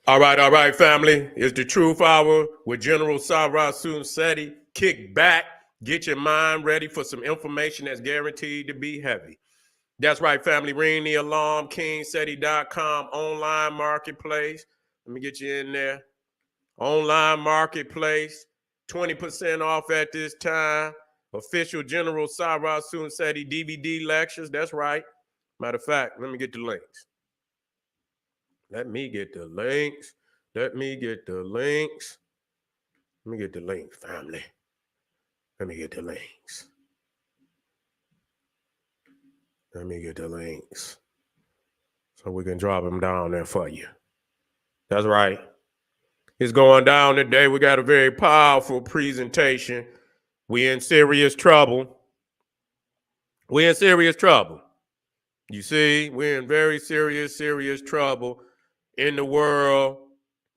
All right, family. It's the Truth Hour with General Sarah Seti. Kick back, get your mind ready for some information that's guaranteed to be heavy. That's right, family. Ring the alarm, KingSeti.com, online marketplace. Let me get you in there. Online marketplace, 20% off at this time. Official General Sarah Seti DVD lectures. That's right. Matter of fact, let me get the links. Let me get the links. Let me get the links. Let me get the links, family. Let me get the links. Let me get the links. So we can drop them down there for you. That's right. It's going down today. We got a very powerful presentation. We in serious trouble. We in serious trouble. You see, we're in very serious trouble in the world.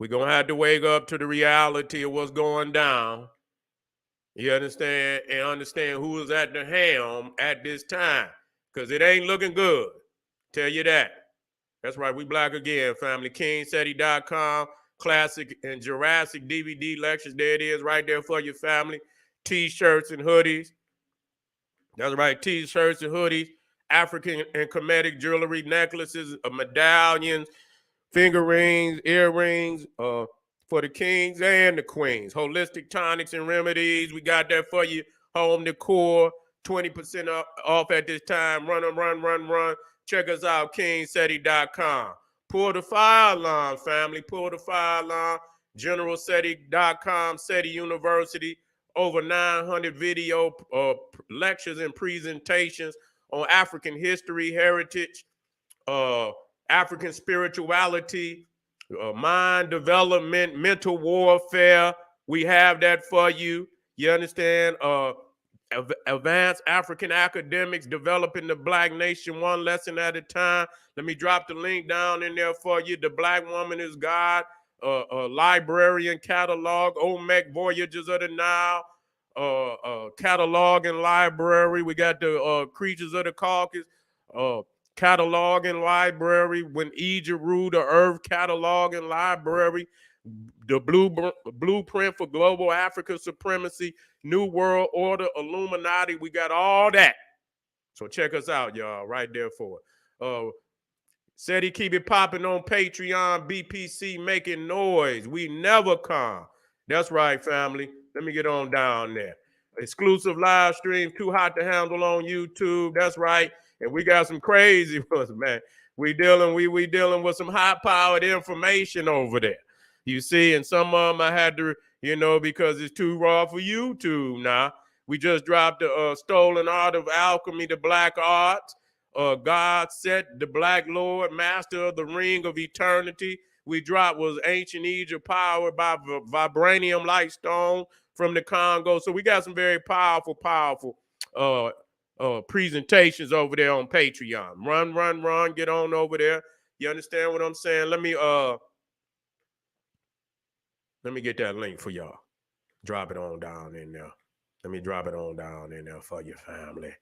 We're going to have to wake up to the reality of what's going down. You understand? And understand who is at the helm at this time. Because it ain't looking good. Tell you that. That's right. We black again, family. KingSeti.com. Classic and Jurassic DVD lectures. There it is right there for your family. T-shirts and hoodies. That's right. T-shirts and hoodies. African and Kemetic jewelry, necklaces, medallions, finger rings, earrings, for the kings and the queens. Holistic tonics and remedies. We got that for you. Home decor, 20% off at this time. Run. Check us out, KingSeti.com. Pull the fire alarm, family. Pull the fire alarm. GeneralSeti.com, Seti University. Over 900 video lectures and presentations on African history, heritage, African spirituality, mind development, mental warfare. We have that for you. You understand? Advanced African academics developing the black nation one lesson at a time. Let me drop the link down in there for you. The Black Woman is God, librarian catalog, Olmec Voyages of the Nile, catalog and library. We got the Creatures of the Caucasus, catalog and library. When Egypt ruled the earth, catalog and library. The blueprint for global African supremacy, New World Order, Illuminati. We got all that. So check us out, y'all, right there for it. Said he keep it popping on Patreon, BPC making noise. We never come. That's right, family. Let me get on down there. Exclusive live streams, too hot to handle on YouTube. That's right. And we got some crazy ones, man. We dealing with some high-powered information over there. You see, and some of them I had to, because it's too raw for YouTube now. We just dropped the Stolen Art of Alchemy, the Black Arts. God Set, the Black Lord, Master of the Ring of Eternity. We dropped was Ancient Egypt, powered by vibranium light stone from the Congo. So we got some very powerful presentations over there on Patreon. Run, get on over there. You understand what I'm saying? Let me get that link for y'all. Drop it on down in there. Let me drop it on down in there for your family.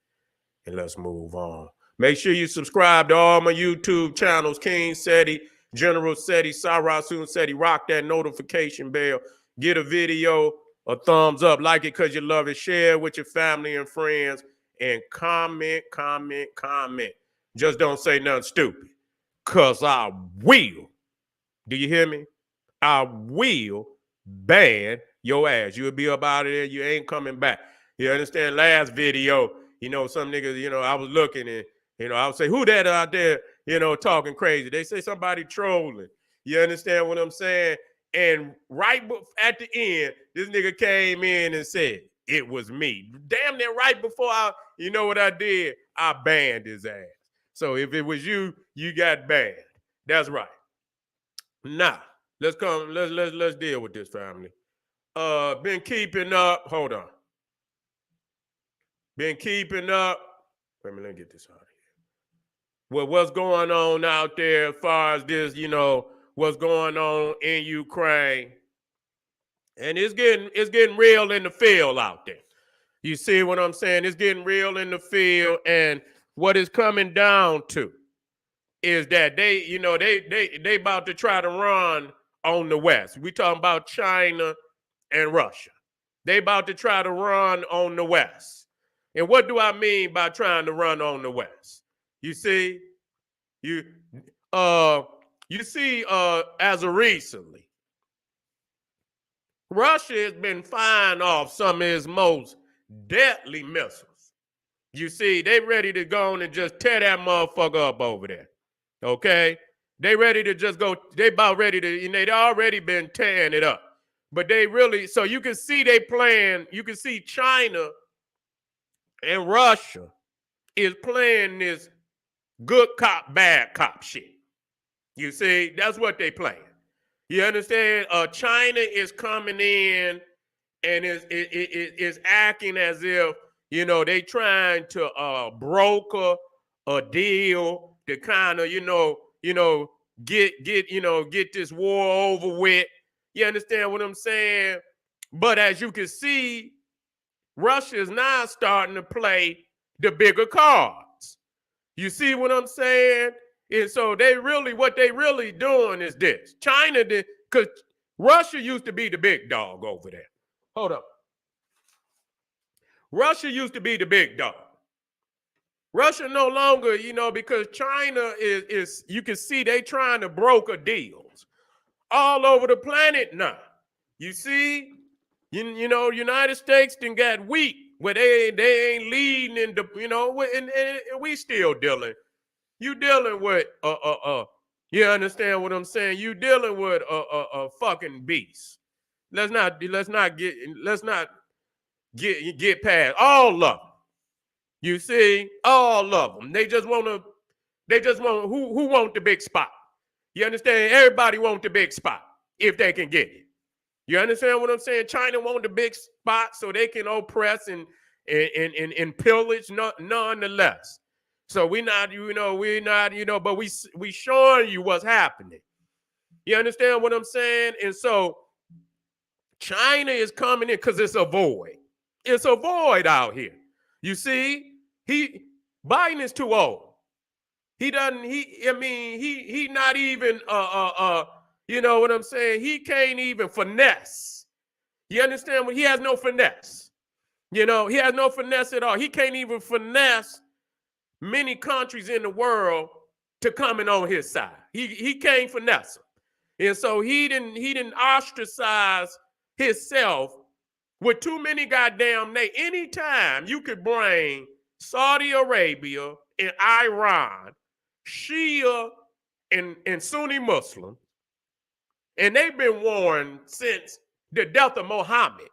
And let's move on. Make sure you subscribe to all my YouTube channels, King Seti, General Seti, Sarah Seti. Rock that notification bell. Get a video, a thumbs up. Like it because you love it. Share with your family and friends. And comment. Just don't say nothing stupid. Because I will. Do you hear me? I will ban your ass. You'll be up out of there. You ain't coming back. You understand? Last video, some niggas, I was looking and, I would say, who that out there, talking crazy? They say somebody trolling. You understand what I'm saying? And right at the end, this nigga came in and said, it was me. Damn near right before you know what I did? I banned his ass. So if it was you, you got banned. That's right. Now, let's deal with this, family. Been keeping up. Hold on. Been keeping up. Let me get this out of here. Well, what's going on out there as far as this, what's going on in Ukraine? And it's getting real in the field out there. You see what I'm saying? It's getting real in the field, and what it's coming down to is that they about to try to run on the West. We talking about China and Russia. They about to try to run on the West. And what do I mean by trying to run on the West? You see, you as of recently, Russia has been firing off some of its most deadly missiles. You see, they ready to go on and just tear that motherfucker up over there. Okay? They ready to just go, they about ready to, they already been tearing it up. But they really, so you can see they playing, you can see China and Russia is playing this good cop, bad cop shit. You see, that's what they playing. You understand? China is coming in and is acting as if, they trying to broker a deal to kind of, get this war over with. You understand what I'm saying? But as you can see, Russia is now starting to play the bigger cards. You see what I'm saying? And so what they really doing is this. China did, because Russia used to be the big dog over there. Hold up. Russia used to be the big dog. Russia no longer, because China is you can see they trying to broker deals all over the planet now. You see, United States done got weak where they ain't leading in the, and we still dealing. You dealing with you understand what I'm saying? You dealing with a fucking beast. Let's not get past all of them. You see, all of them. They just want who want the big spot. You understand? Everybody want the big spot if they can get it. You understand what I'm saying? China want the big spot so they can oppress and pillage nonetheless. So we're not, but we showing you what's happening. You understand what I'm saying? And so China is coming in because it's a void. It's a void out here. You see, Biden is too old. He not even you know what I'm saying? He can't even finesse. You understand what? He has no finesse. He has no finesse at all. He can't even finesse many countries in the world to coming on his side. He can't finesse them. And so he didn't ostracize himself with too many goddamn names. Anytime you could bring Saudi Arabia and Iran, Shia and Sunni Muslim, and they've been warned since the death of Muhammad.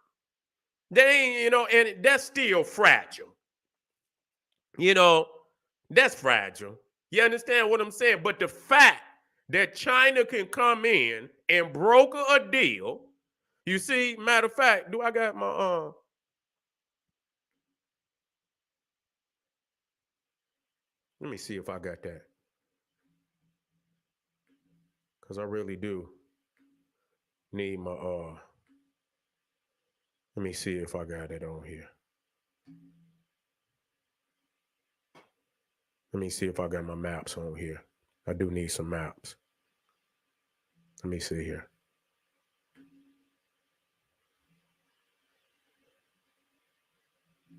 They ain't, and that's still fragile. That's fragile. You understand what I'm saying? But the fact that China can come in and broker a deal, you see, matter of fact, do I got my let me see if I got that. Because I really do need my let me see if I got it on here. Let me see if I got my maps on here. I do need some maps. Let me see here.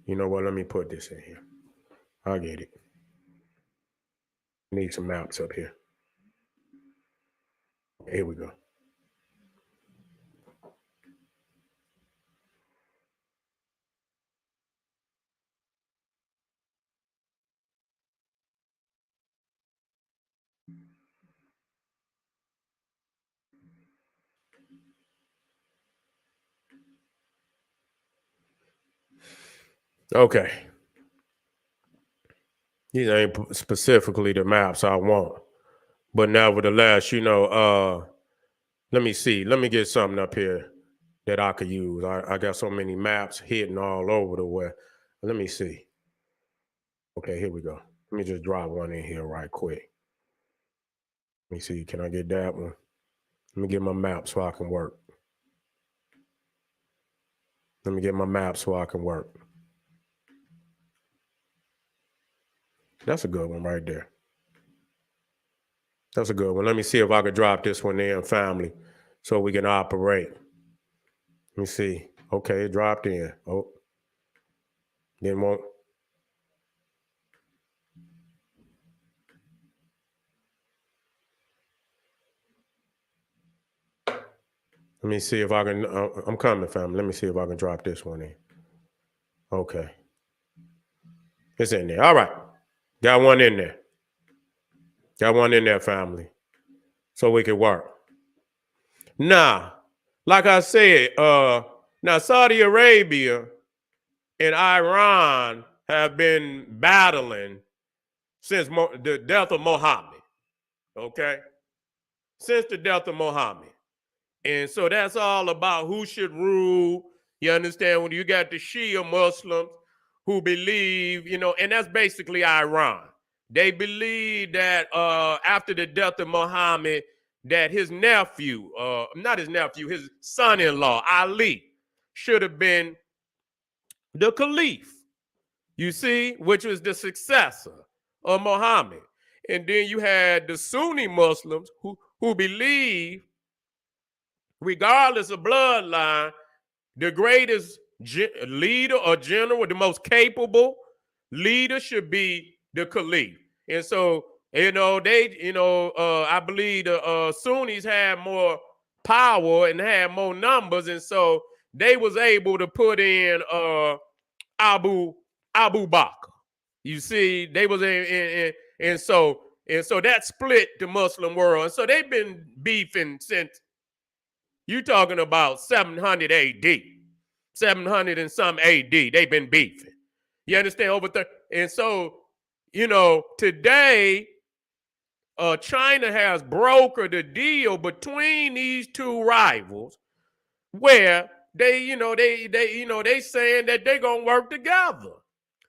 You know what? Let me put this in here. I'll get it. Need some maps up here. Here we go. Okay. These ain't specifically the maps I want. But nevertheless, let me see. Let me get something up here that I could use. I got so many maps hidden all over the way. Let me see. Okay, here we go. Let me just drop one in here right quick. Let me see. Can I get that one? Let me get my map so I can work. Let me get my map so I can work. That's a good one right there. That's a good one. Let me see if I could drop this one in, family, so we can operate. Let me see. Okay, it dropped in. Oh, didn't want. Let me see if I can. I'm coming, family. Let me see if I can drop this one in. Okay. It's in there. All right. Got one in there. Got one in there, family. So we can work. Now, like I said, now Saudi Arabia and Iran have been battling since the death of Muhammad. Okay? Since the death of Muhammad. And so that's all about who should rule. You understand? When you got the Shia Muslims who believe, and that's basically Iran. They believe that after the death of Muhammad, that his nephew, not his nephew, his son-in-law, Ali, should have been the caliph, you see, which was the successor of Muhammad. And then you had the Sunni Muslims who believe, regardless of bloodline, the greatest leader or general, the most capable leader should be the caliph. And so, I believe the Sunnis had more power and had more numbers. And so they was able to put in Abu Bakr. You see, they was and so that split the Muslim world. And so they've been beefing since, you talking about 700 AD, 700 and some AD. They've been beefing. You understand? And so, today, China has brokered a deal between these two rivals where they saying that they're gonna work together.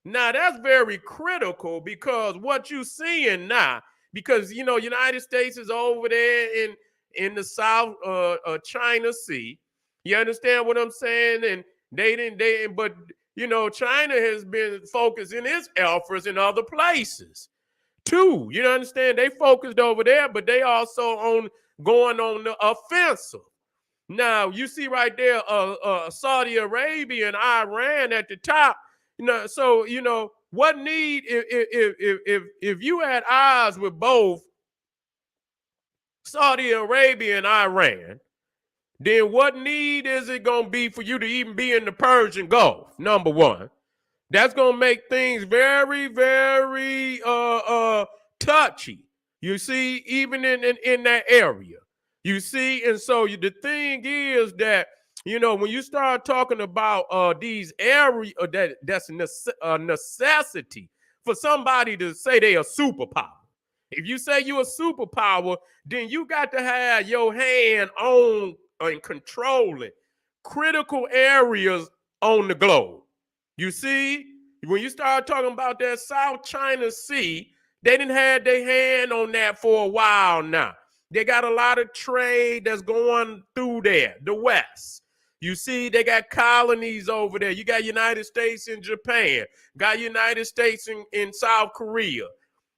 Now that's very critical, because what you seeing now, because United States is over there in the South China Sea. You understand what I'm saying? And but China has been focusing its efforts in other places too. You understand? They focused over there, but they also going on the offensive. Now you see right there, Saudi Arabia and Iran at the top. So what need if you had odds with both Saudi Arabia and Iran, then what need is it going to be for you to even be in the Persian Gulf? Number one, that's going to make things very, very touchy. You see, even in that area, you see, and so the thing is that when you start talking about these areas, that's a necessity for somebody to say they a superpower. If you say you're a superpower, then you got to have your hand on and controlling critical areas on the globe. You see, when you start talking about that South China Sea, they didn't have their hand on that for a while now. They got a lot of trade that's going through there, the West. You see, they got colonies over there. You got United States and Japan, got United States in South Korea.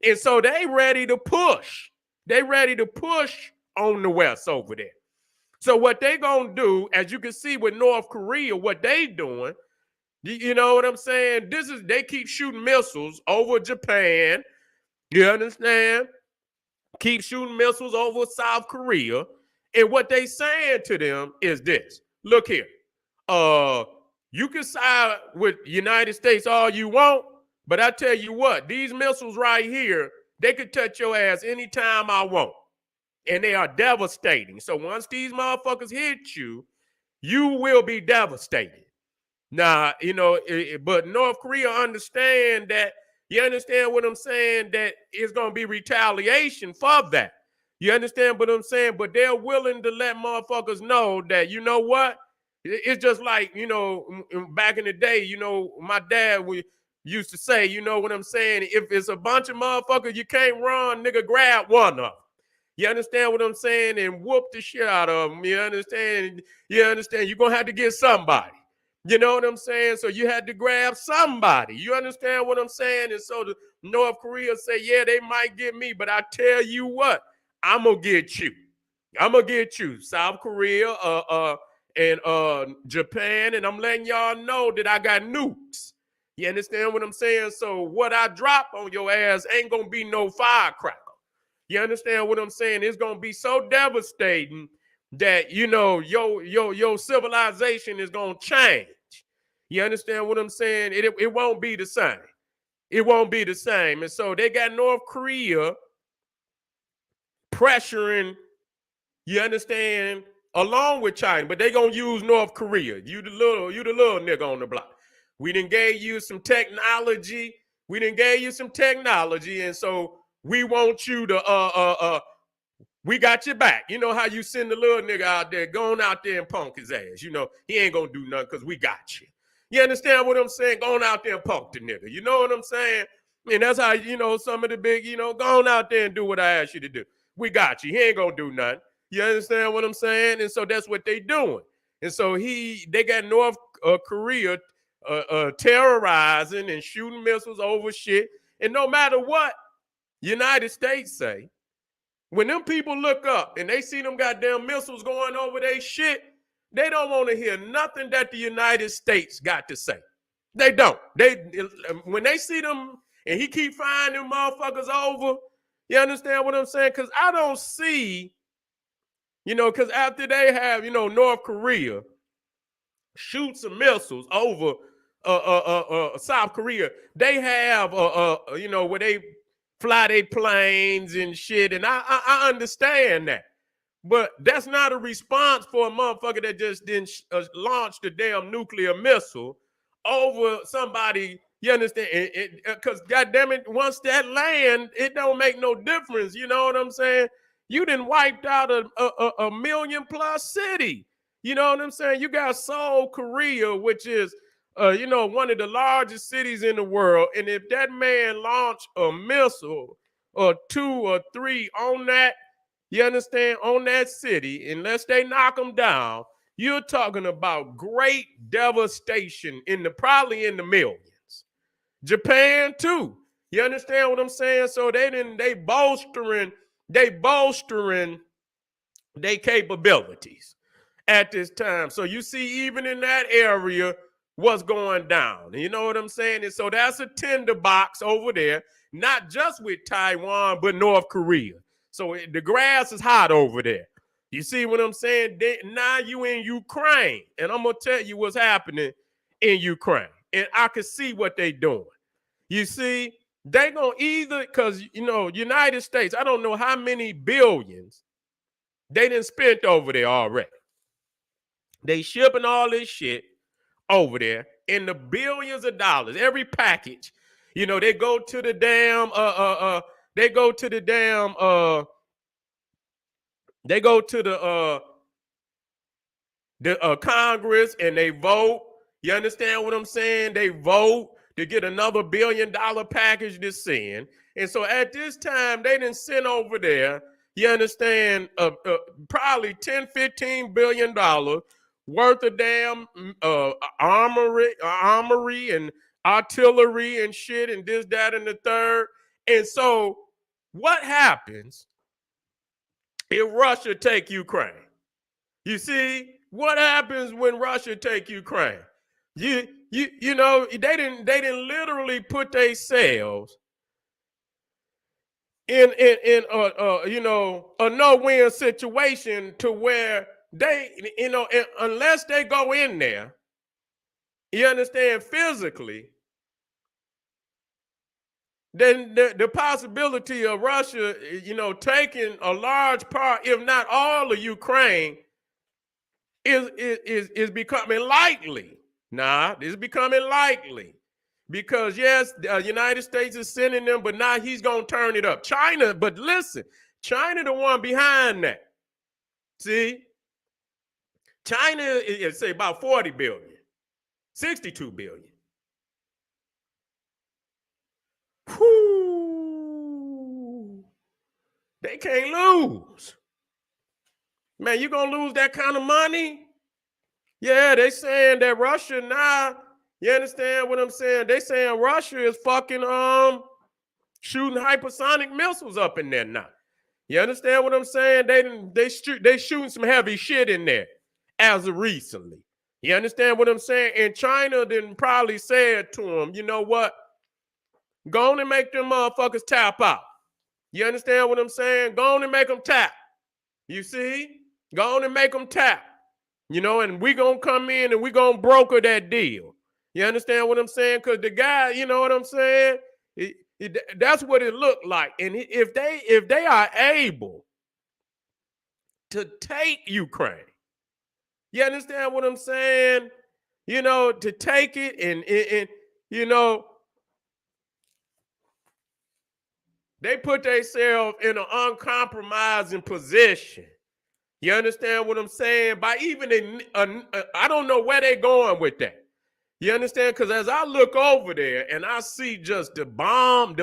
And so they ready to push. They ready to push on the West over there. So what they gonna do, as you can see with North Korea, what they doing, you know what I'm saying? They keep shooting missiles over Japan. You understand? Keep shooting missiles over South Korea. And what they saying to them is this. Look here. You can side with United States all you want, but I tell you what, these missiles right here, they could touch your ass anytime I want. And they are devastating. So once these motherfuckers hit you, you will be devastated. Now, but North Korea understand that. You understand what I'm saying? That it's going to be retaliation for that. You understand what I'm saying? But they're willing to let motherfuckers know that, you know what? It's just like, back in the day, my dad used to say, you know what I'm saying? If it's a bunch of motherfuckers, you can't run, nigga, grab one of them. You understand what I'm saying? And whoop the shit out of them. You understand? You understand? You're going to have to get somebody. You know what I'm saying? So you had to grab somebody. You understand what I'm saying? And so the North Korea say, yeah, they might get me, but I tell you what, I'm going to get you. I'm gonna get you South Korea, and Japan, and I'm letting y'all know that I got nukes. You understand what I'm saying? So what I drop on your ass ain't gonna be no firecracker. You understand what I'm saying? It's gonna be so devastating that your civilization is gonna change. You understand what I'm saying? It won't be the same. It won't be the same. And so they got North Korea pressuring, you understand, along with China, but they gonna use North Korea. You the little nigga on the block. We done gave you some technology. And so we want you to we got your back. You know how you send the little nigga out there, going out there and punk his ass. You know, he ain't gonna do nothing because we got you. You understand what I'm saying? Going out there and punk the nigga. You know what I'm saying? And that's how, some of the big, going out there and do what I asked you to do. We got you. He ain't gonna do nothing. You understand what I'm saying? And so that's what they doing. And so they got North Korea terrorizing and shooting missiles over shit. And no matter what United States say, when them people look up and they see them goddamn missiles going over their shit, they don't want to hear nothing that the United States got to say. They don't. When they see them and he keep firing them motherfuckers over, you understand what I'm saying? Because I don't see, because after they have, North Korea shoot some missiles over South Korea, they have, where they fly their planes and shit, and I understand that. But that's not a response for a motherfucker that just didn't launch the damn nuclear missile over somebody. You understand? Because goddamn it, once that land, it don't make no difference. You know what I'm saying? You done wiped out a million plus city. You know what I'm saying? You got Seoul, Korea, which is one of the largest cities in the world. And if that man launched a missile or two or three on that, you understand, on that city, unless they knock them down, you're talking about great devastation probably in the millions. Japan too. You understand what I'm saying? So they bolstering their capabilities at this time. So you see, even in that area, what's going down. You know what I'm saying? And so that's a tinderbox over there, not just with Taiwan, but North Korea. So the grass is hot over there. You see what I'm saying? Now you in Ukraine, and I'm going to tell you what's happening in Ukraine. And I can see what they doing. You see, they going to either, because, United States, I don't know how many billions they done spent over there already. They shipping all this shit over there in the billions of dollars. Every package, they go to the damn the Congress and they vote. You understand what I'm saying? They vote to get another $1 billion package to send. And so at this time, they didn't send over there, you understand, probably $10-15 billion worth of damn armory and artillery and shit and this, that, and the third. And so what happens if Russia take Ukraine? You see, what happens when Russia take Ukraine? They didn't literally put themselves in a no-win situation to where they, unless they go in there, you understand, physically, then the possibility of Russia, taking a large part, if not all of Ukraine, is becoming likely. It's becoming likely. Because yes, the United States is sending them, but now he's going to turn it up. China, but listen, China the one behind that. See? China is, say, about 40 billion, 62 billion. Whoo! They can't lose. Man, you going to lose that kind of money? Yeah, they saying that Russia now, you understand what I'm saying? They saying Russia is fucking shooting hypersonic missiles up in there now. You understand what I'm saying? They shooting some heavy shit in there as of recently. You understand what I'm saying? And China then probably said to them, you know what? Go on and make them motherfuckers tap out. You understand what I'm saying? Go on and make them tap. You see? Go on and make them tap. You know, and we gonna come in and we gonna broker that deal. You understand what I'm saying? Because the guy, you know what I'm saying? That's what it looked like. And if they are able to take Ukraine, you understand what I'm saying? You know, to take it and you know, they put themselves in an uncompromising position. You understand what I'm saying? By even I don't know where they're going with that. You understand? Because as I look over there and I see just the bombed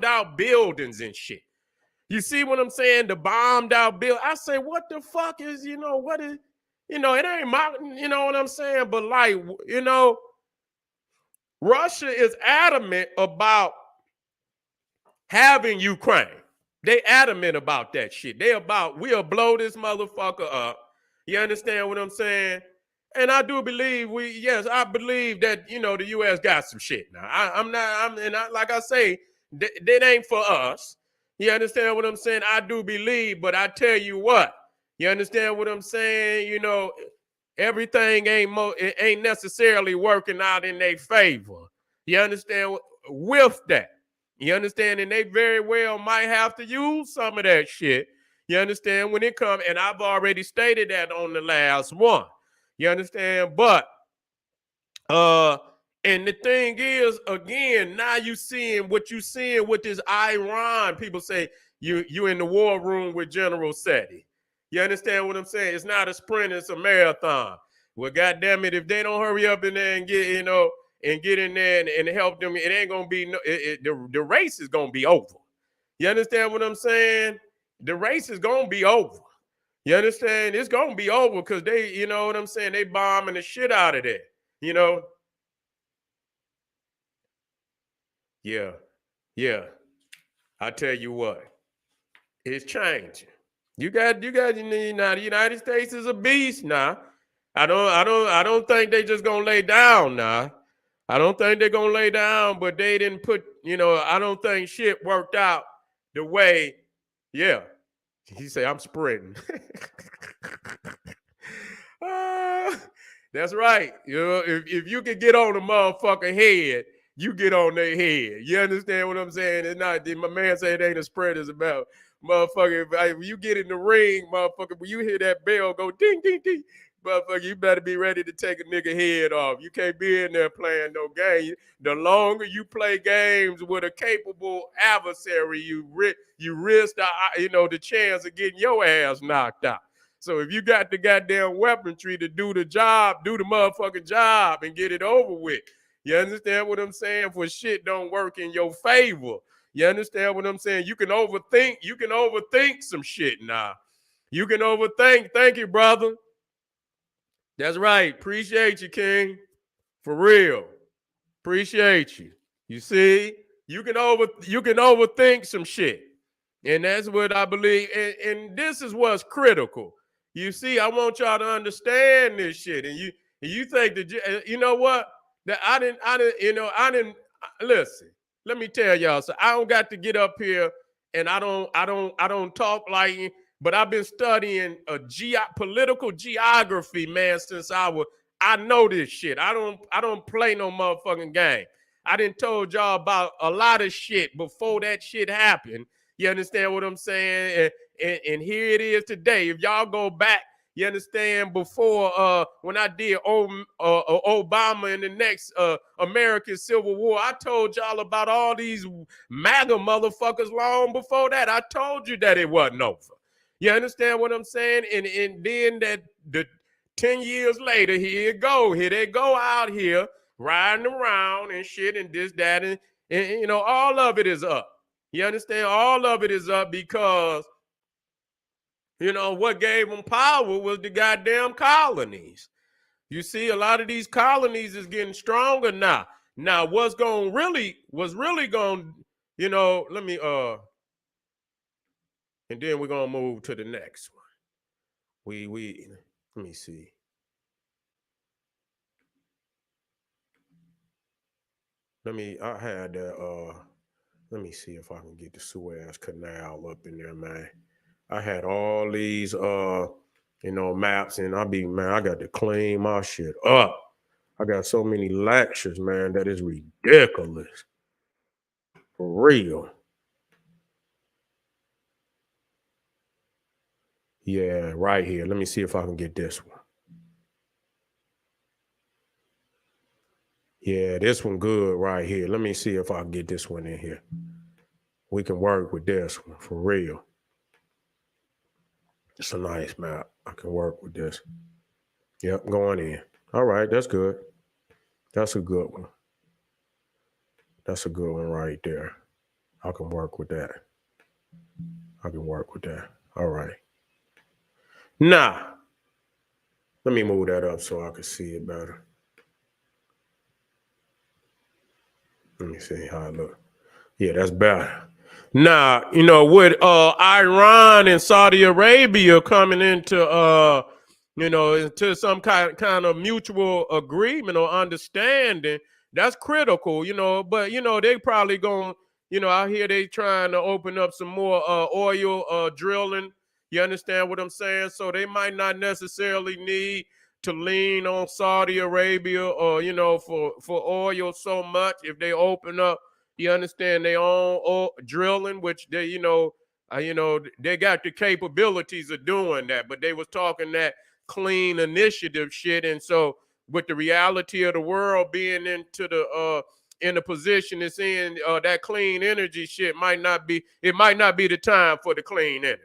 out buildings and shit. You see what I'm saying? The bombed out build. I say, what the fuck is, you know, what is, you know, it ain't my, you know what I'm saying? But like, you know, Russia is adamant about having Ukraine. They adamant about that shit. They about, we'll blow this motherfucker up. You understand what I'm saying? And I do believe I believe that, you know, the U.S. got some shit now. Like I say, that ain't for us. You understand what I'm saying? I do believe, but I tell you what, you understand what I'm saying? You know, everything it ain't necessarily working out in their favor. You understand with that? You understand? And they very well might have to use some of that shit. You understand when it comes, and I've already stated that on the last one. You understand? But and the thing is, again, now you seeing what you seeing with this Iran. People say you in the war room with General Seti. You understand what I'm saying? It's not a sprint, it's a marathon. Well, goddamn it, if they don't hurry up in there and get, you know, and get in there and help them, it ain't gonna be the race is gonna be over. You understand what I'm saying? The race is gonna be over. You understand? It's gonna be over because they, you know what I'm saying? They bombing the shit out of there. You know? Yeah. I tell you what, it's changing. You got now the United States is a beast now. I don't think they just gonna lay down now. I don't think they're gonna lay down, but they didn't put, you know, I don't think shit worked out the way, yeah. He say I'm sprinting. That's right. You know, if you can get on a motherfucker head, you get on their head. You understand what I'm saying? It's not, my man said it ain't a spread, it's about motherfucker. If you get in the ring, motherfucker, when you hear that bell go ding, ding, ding, motherfucker, you better be ready to take a nigga head off. You can't be in there playing no game. The longer you play games with a capable adversary, you risk the chance of getting your ass knocked out. So if you got the goddamn weaponry to do the job, do the motherfucking job and get it over with. You understand what I'm saying? For shit don't work in your favor. You understand what I'm saying? You can overthink some shit now. You can overthink. Thank you, brother. That's right. Appreciate you, King. For real. Appreciate you. You see? You can overthink some shit. And that's what I believe. And this is what's critical. You see, I want y'all to understand this shit. And you think that, you know what? That I didn't listen. Let me tell y'all. So I don't got to get up here and I don't talk like, but I've been studying political geography, man, since I know this shit. I don't play no motherfucking game. I done told y'all about a lot of shit before that shit happened. You understand what I'm saying? And here it is today. If y'all go back, you understand, before when I did Obama and the next American Civil War, I told y'all about all these MAGA motherfuckers long before that. I told you that it wasn't over. You understand what I'm saying? And then the 10 years later, here they go out here riding around and shit and this, that, and you know, all of it is up. You understand? All of it is up because, you know, what gave them power was the goddamn colonies. You see, a lot of these colonies is getting stronger now. Now, what's really going, you know, let me, and then we're gonna move to the next one. We let me see. I had that let me see if I can get the Suez Canal up in there, man. I had all these maps, and I got to clean my shit up. I got so many lectures, man, that is ridiculous. For real. Yeah, right here. Let me see if I can get this one. Yeah, this one good right here. Let me see if I can get this one in here. We can work with this one for real. It's a nice map. I can work with this. Yep, going in. All right, that's good. That's a good one. That's a good one right there. I can work with that. I can work with that. All right. Now, let me move that up so I can see it better. Let me see how it look. Yeah, that's better. Now, with Iran and Saudi Arabia coming into into some kind of mutual agreement or understanding, that's critical, but they probably going, I hear they trying to open up some more oil drilling. You understand what I'm saying? So they might not necessarily need to lean on Saudi Arabia or for oil so much if they open up, you understand, their own drilling, which they they got the capabilities of doing that, but they was talking that clean initiative shit. And so with the reality of the world being in the position it's in, that clean energy shit might not be the time for the clean energy.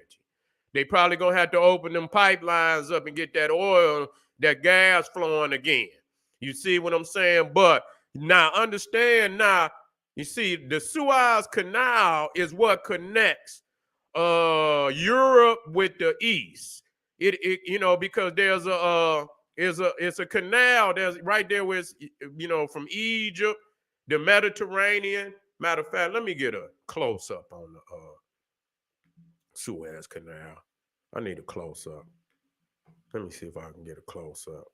They probably gonna have to open them pipelines up and get that oil, that gas flowing again. You see what I'm saying? But now understand now, you see, the Suez Canal is what connects Europe with the East. It because there's it's a canal. There's right there with from Egypt, the Mediterranean. Matter of fact, let me get a close up on the Suez Canal. I need a close up. Let me see if I can get a close up.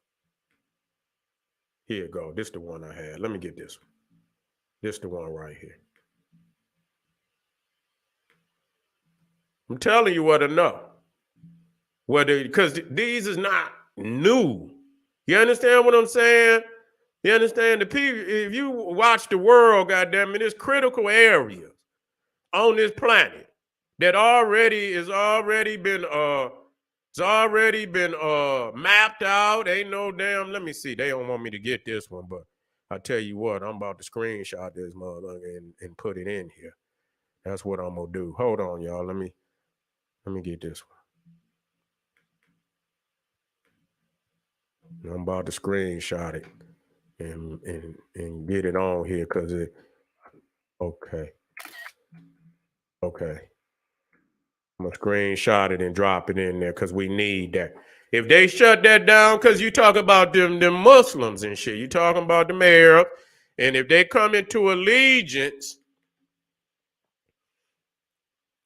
Here you go. This is the one I had. Let me get this one. This is the one right here. I'm telling you what to know. Because these is not new. You understand what I'm saying? You understand the people? If you watch the world, goddamn it, there's critical areas on this planet that it's already been mapped out. Ain't no damn. Let me see. They don't want me to get this one, but I tell you what, I'm about to screenshot this motherfucker and put it in here. That's what I'm gonna do. Hold on, y'all. Let me get this one. I'm about to screenshot it and get it on here because it. Okay. Okay. I'm gonna screenshot it and drop it in there because we need that. If they shut that down, because you talk about them Muslims and shit, you talking about them Arabs, and if they come into allegiance,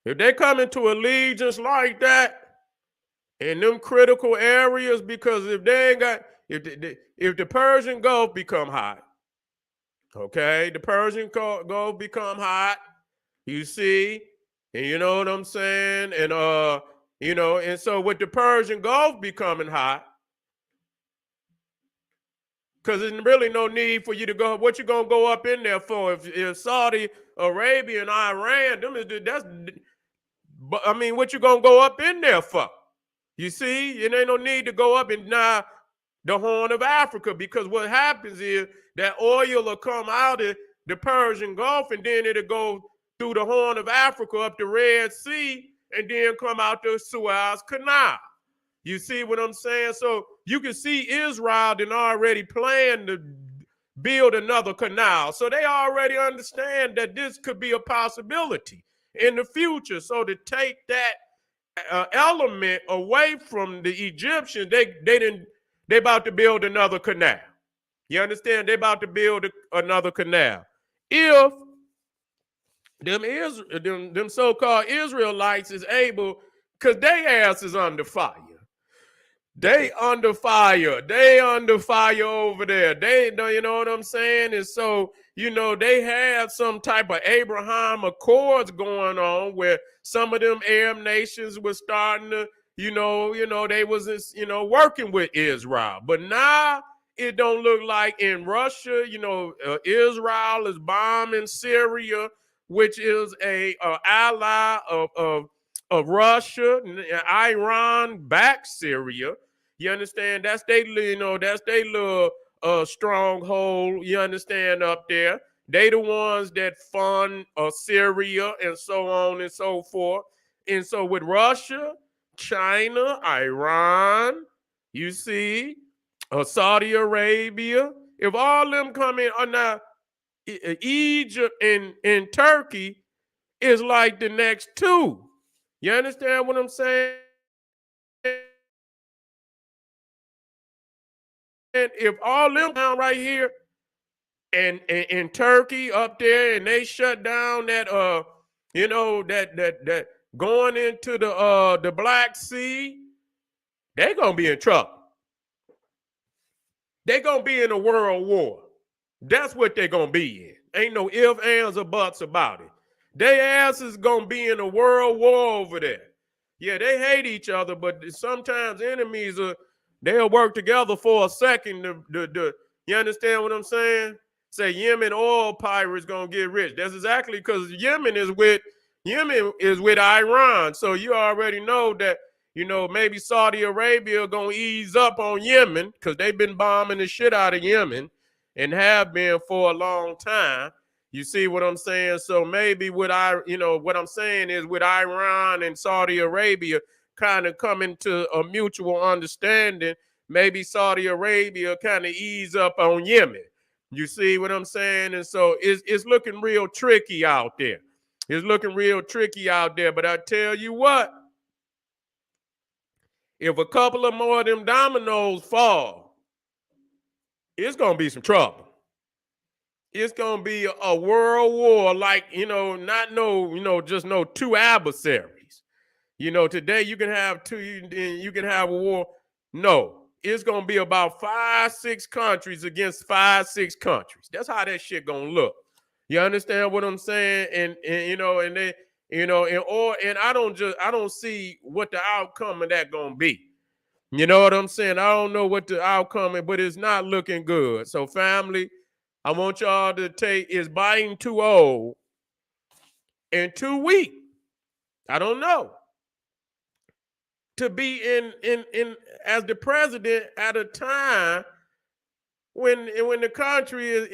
like that in them critical areas, because if they ain't got, if the Persian Gulf become hot, okay, the Persian Gulf become hot, you see, and you know what I'm saying, and and so with the Persian Gulf becoming hot, because there's really no need for you to go. What you gonna go up in there for? If Saudi Arabia and Iran, I mean, what you gonna go up in there for? You see, and ain't no need to go up and now the Horn of Africa, because what happens is that oil will come out of the Persian Gulf and then it'll go through the Horn of Africa up the Red Sea and then come out the Suez Canal. You see what I'm saying? So you can see Israel did already plan to build another canal. So they already understand that this could be a possibility in the future. So to take that element away from the Egyptians, they about to build another canal. You understand? They about to build another canal. If them so-called Israelites is able, because they ass is under fire. They under fire. They under fire over there. They, you know what I'm saying? And so, they have some type of Abraham Accords going on where some of them Arab nations were starting to, they was, working with Israel. But now it don't look like in Russia, Israel is bombing Syria, which is a ally of Russia, Iran backed Syria. You understand? That's they little stronghold. You understand up there? They the ones that fund Syria and so on and so forth. And so with Russia, China, Iran, you see, Saudi Arabia, if all them come in, now Egypt and Turkey is like the next two. You understand what I'm saying? And if all them down right here and in Turkey up there, and they shut down that that going into the Black Sea, they gonna be in trouble. They gonna be in a world war. That's what they gonna be in. Ain't no ifs, ands, or buts about it. They ass is gonna be in a world war over there. Yeah, they hate each other, but sometimes enemies they'll work together for a second. You understand what I'm saying? Say Yemen oil pirates gonna get rich. That's exactly because Yemen is with Iran. So you already know that maybe Saudi Arabia gonna ease up on Yemen because they've been bombing the shit out of Yemen and have been for a long time. You see what I'm saying? So maybe what I'm saying is with Iran and Saudi Arabia kind of coming to a mutual understanding, maybe Saudi Arabia kind of ease up on Yemen. You see what I'm saying? And so it's looking real tricky out there. It's looking real tricky out there. But I tell you what, if a couple of more of them dominoes fall, it's going to be some trouble. It's going to be a world war like, just no two adversaries. Today you can have two, you can have a war. No, it's going to be about 5-6 countries against 5-6 countries. That's how that shit going to look. You understand what I'm saying? And they, and I don't see what the outcome of that going to be. You know what I'm saying? I don't know what the outcome is, but it's not looking good. So family, I want y'all to take, is Biden too old and too weak? I don't know. To be in as the president at a time when the country is,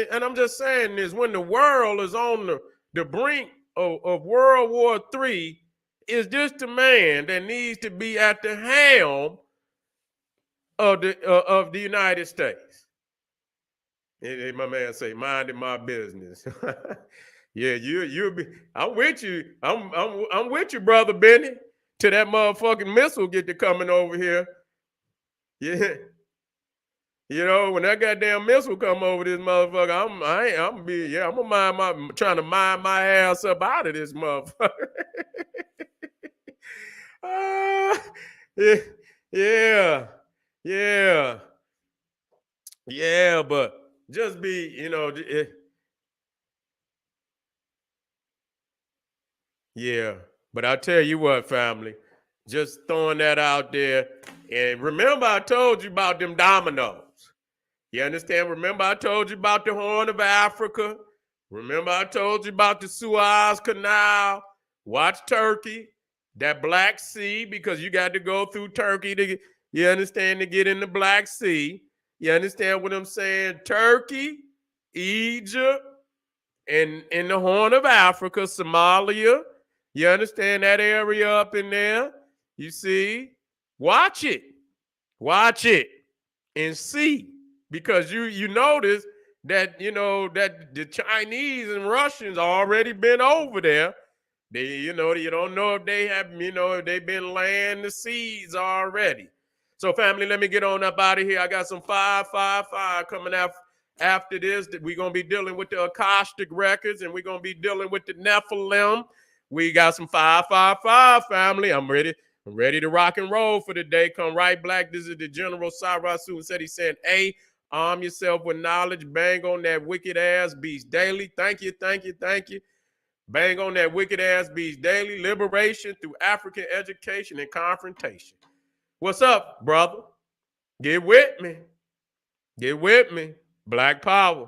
and I'm just saying this, when the world is on the brink of World War III, is this the man that needs to be at the helm of the United States? Hey, my man say, minding my business. Yeah, you'll be. I'm with you. I'm with you, brother Benny. Till that motherfucking missile get to coming over here. Yeah. When that goddamn missile come over this motherfucker, I'm gonna trying to mind my ass up out of this motherfucker. Yeah, yeah, yeah, yeah, but just be, yeah. But I tell you what, family, just throwing that out there. And remember, I told you about them dominoes. You understand? Remember, I told you about the Horn of Africa. Remember, I told you about the Suez Canal. Watch Turkey, that Black Sea, because you got to go through Turkey you understand, to get in the Black Sea. You understand what I'm saying? Turkey, Egypt, and in the Horn of Africa, Somalia. You understand that area up in there? You see? Watch it. Watch it and see. Because you notice that, that the Chinese and Russians already been over there. They, you don't know if they have, if they've been laying the seeds already. So family, let me get on up out of here. I got some 555 coming After this, we're going to be dealing with the Akashic records, and we're going to be dealing with the Nephilim. We got some 555 family. I'm ready to rock and roll for the day. Come right, Black. This is the General Sarasu who said, he said, arm yourself with knowledge. Bang on that wicked ass beast daily. Thank you. Bang on that wicked ass beast daily. Liberation through African education and confrontation. What's up, brother? Get with me. Black power.